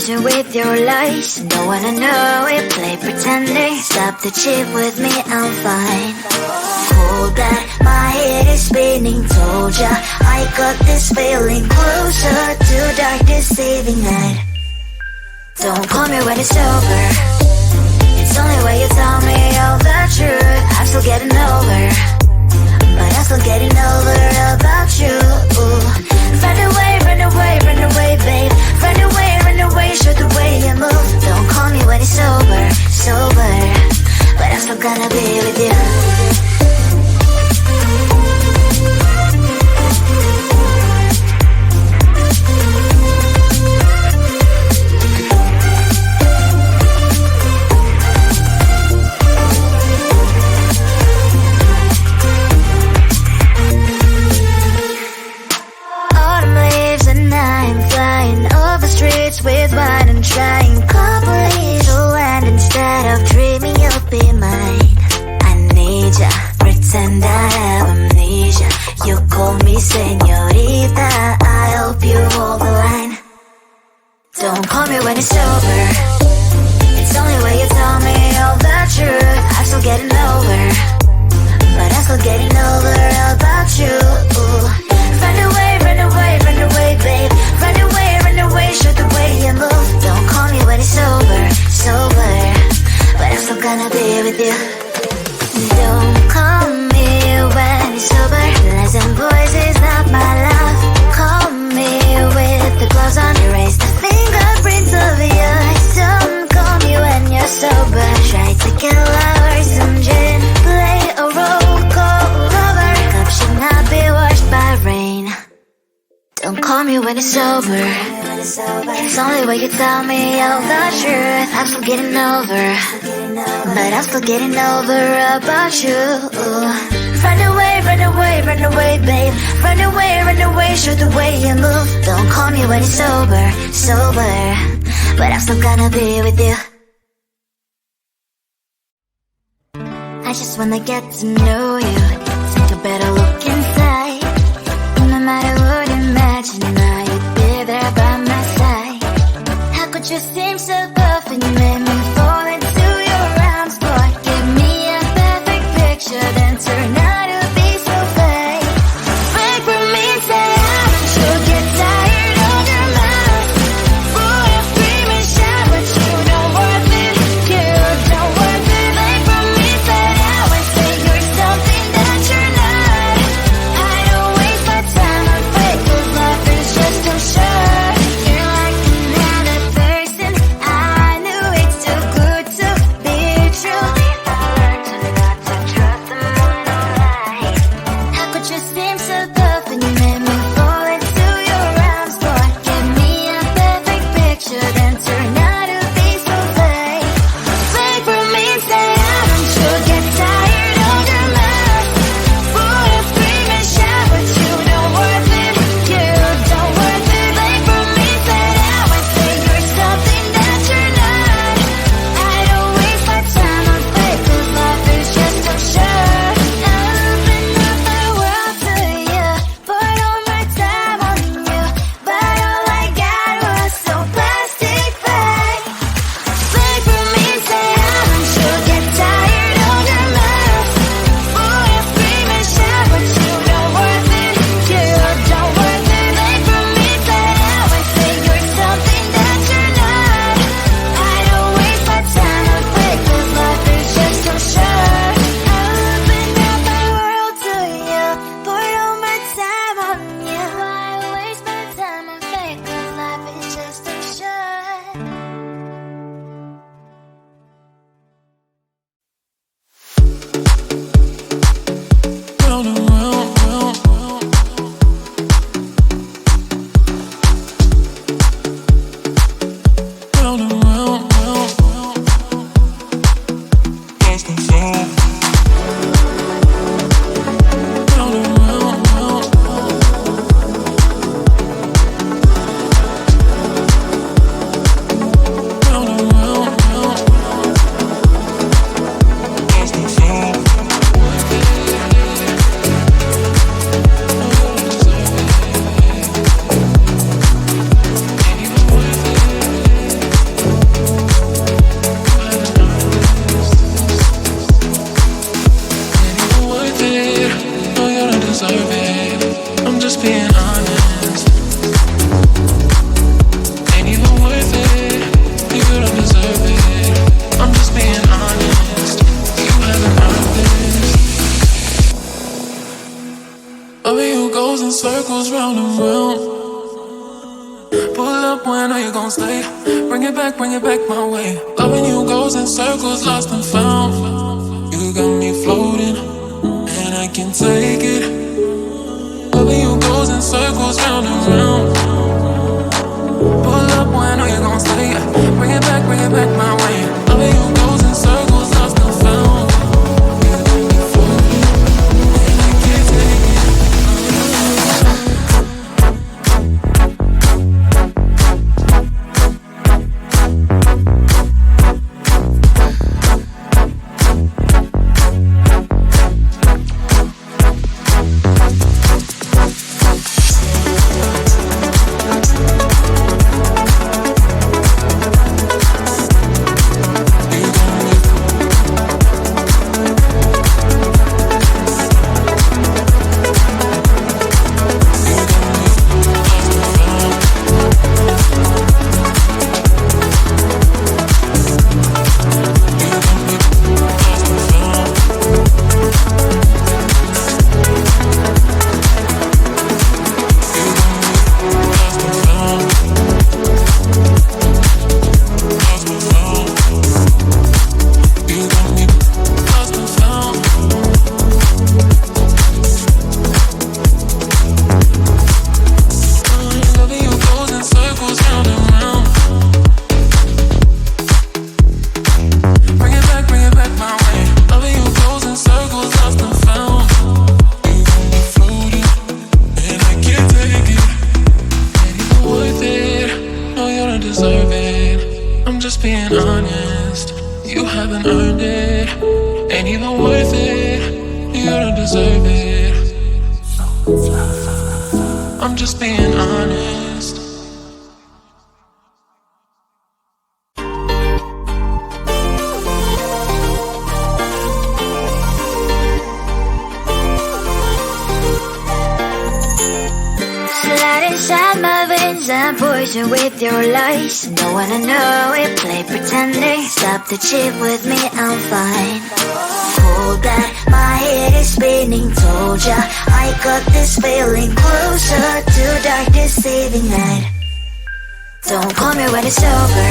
illusion with your lies. Don't wanna know it, play pretending. Stop the cheat with me, I'm fine. Hold that, my head is spinning. Told ya, I got this feeling closer to dark deceiving night. Don't call me when it's over. It's only when you tell me all the truth. I'm still getting over, but I'm still getting over about you. Run away, run away, run away, babe. Run away, run away, show the way you move. Don't call me when it's over, sober, but I'm still gonna be with you. With wine and trying couple little and instead of dreaming you'll be mine. I need ya, pretend I have amnesia. You call me señorita, I hope you hold the line. Don't call me when it's over. It's only when you tell me all the truth. I'm still getting over, but I'm still getting over about you. Run away, run away, run away, babe. Run away, run away, show the way you move. Don't call me when it's over, sober, but I'm still gonna be with you. Don't call me when it's over. Lies and voices, not my love. Call me with the gloves on. Erase the fingerprints of your eyes. Don't call me when you're sober. Try to kill hours, some gin. Play a role call lover. Cup should not be washed by rain. Don't call me when it's over. It's only when you tell me all the truth. I'm still getting over, but I'm still getting over about you. Run away, run away, run away, babe. Run away, run away, show the way you move. Don't call me when it's over, sober, but I'm still gonna be with you. I just wanna get to know you. Take a better look inside. No matter what, imagine now you'd be there by my side. How could you seem so perfect? You made me fall into your arms. Boy, give me a perfect picture, then turn out to be so fake. Break from me and say haven't you get tired of your mouth? Boy, I scream and shout, but you don't worth it. You don't worth it. Break from me, say out and say you're something that you're not. I don't waste my time, I'm fake, 'cause life is just too short. You're like another person. I know you're gon' stay. Bring it back my way. Loving you goes in circles, lost and found. You got me floating, and I can't take it. Loving you goes in circles, round and round. Pull up, boy, I know you're gon' stay. Bring it back my way. Loving you goes in circles, lost and found. You got me floating, and I can't take it. With your lies, don't wanna know it, play pretending. Stop the cheat with me, I'm fine. Hold that, my head is spinning. Told ya, I got this feeling closer to dark deceiving night. Don't call me when it's over.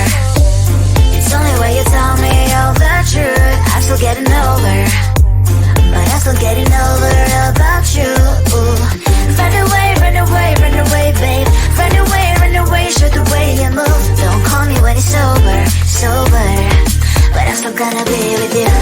It's only when you tell me all the truth. I'm still getting over, but I'm still getting over about you. Run away, run away, run away, babe. Run away, run away, show the way you move. Don't call me when it's sober, but I'm still gonna be with you.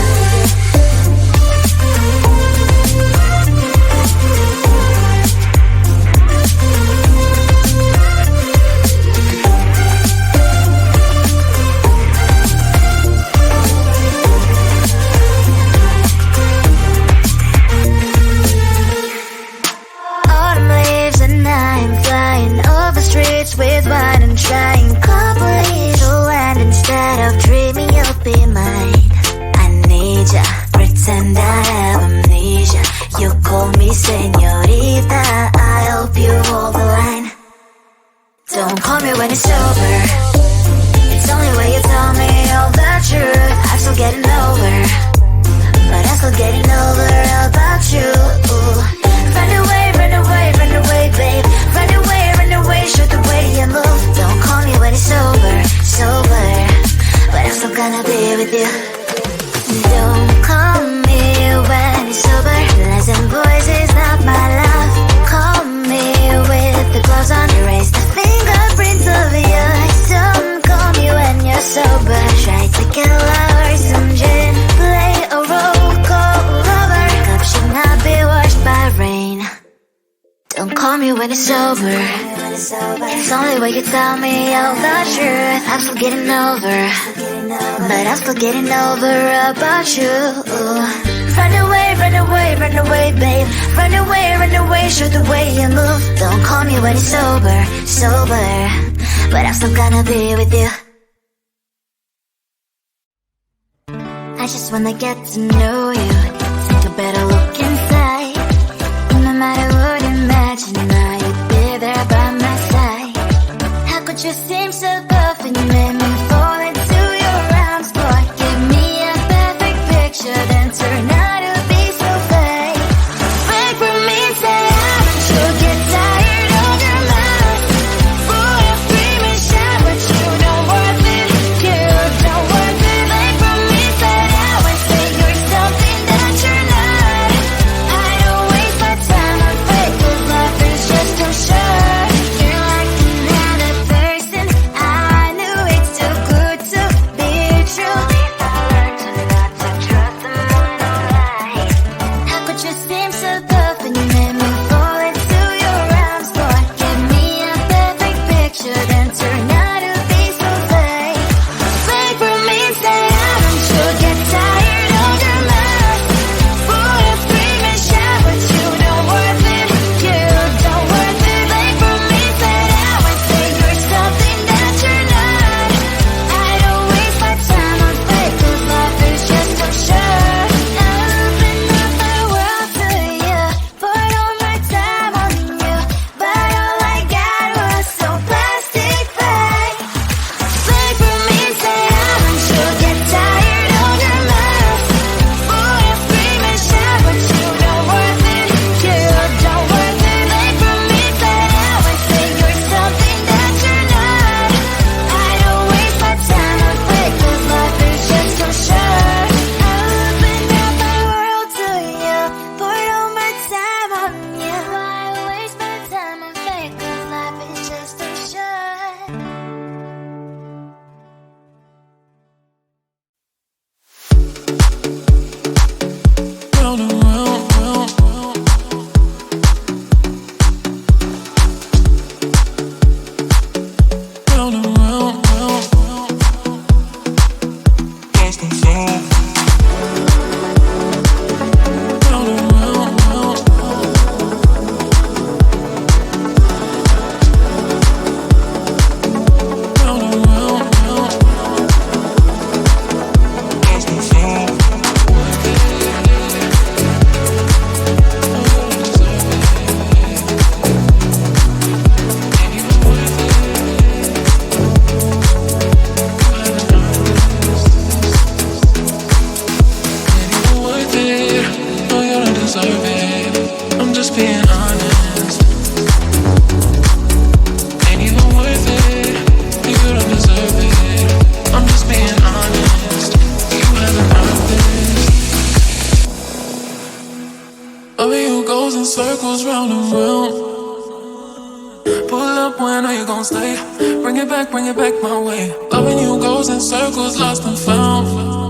With wine and trying couple little land instead of dreaming you'll be mine. I need ya, pretend I have amnesia. You call me señorita, I hope you hold the line. Don't call me when it's over. It's only when you tell me all the truth. I'm still getting over, but I'm still getting over about you. Run away, run away, run away, babe. Run away, run away, show the way you move. Don't call me when it's sober, but I'm still gonna be with you. Don't call me when it's sober. Lies and boys is not my love. Call me with the gloves on. Erase the fingerprints of your eyes. Don't call me when you're sober. Try to get lower, some gin. Play a role, call lover. Cup should not be washed by rain. Don't call me when it's sober. It's only when you tell me all the truth. I'm still getting over, but I'm still getting over about you. Run away, run away, run away, babe. Run away, show the way you move. Don't call me when it's sober, but I'm still gonna be with you. I just wanna get to know you, take a better look inside. No matter what, imagine now you'd be there by my side. How could you seem so tough and you made me fall into your arms? Boy, give me a perfect picture, then turn out to be so fake. Break from me, say I should get tired of your mouth. Full of screaming, shout. flow. Round and round, round. Round and round, round. Lost and found. Deserve it. I'm just being honest. Ain't even worth it. You don't deserve it. I'm just being honest. You haven't earned this. Loving you goes in circles round and round. Pull up when are you gon' stay? Bring it back my way. Loving you goes in circles, lost and found.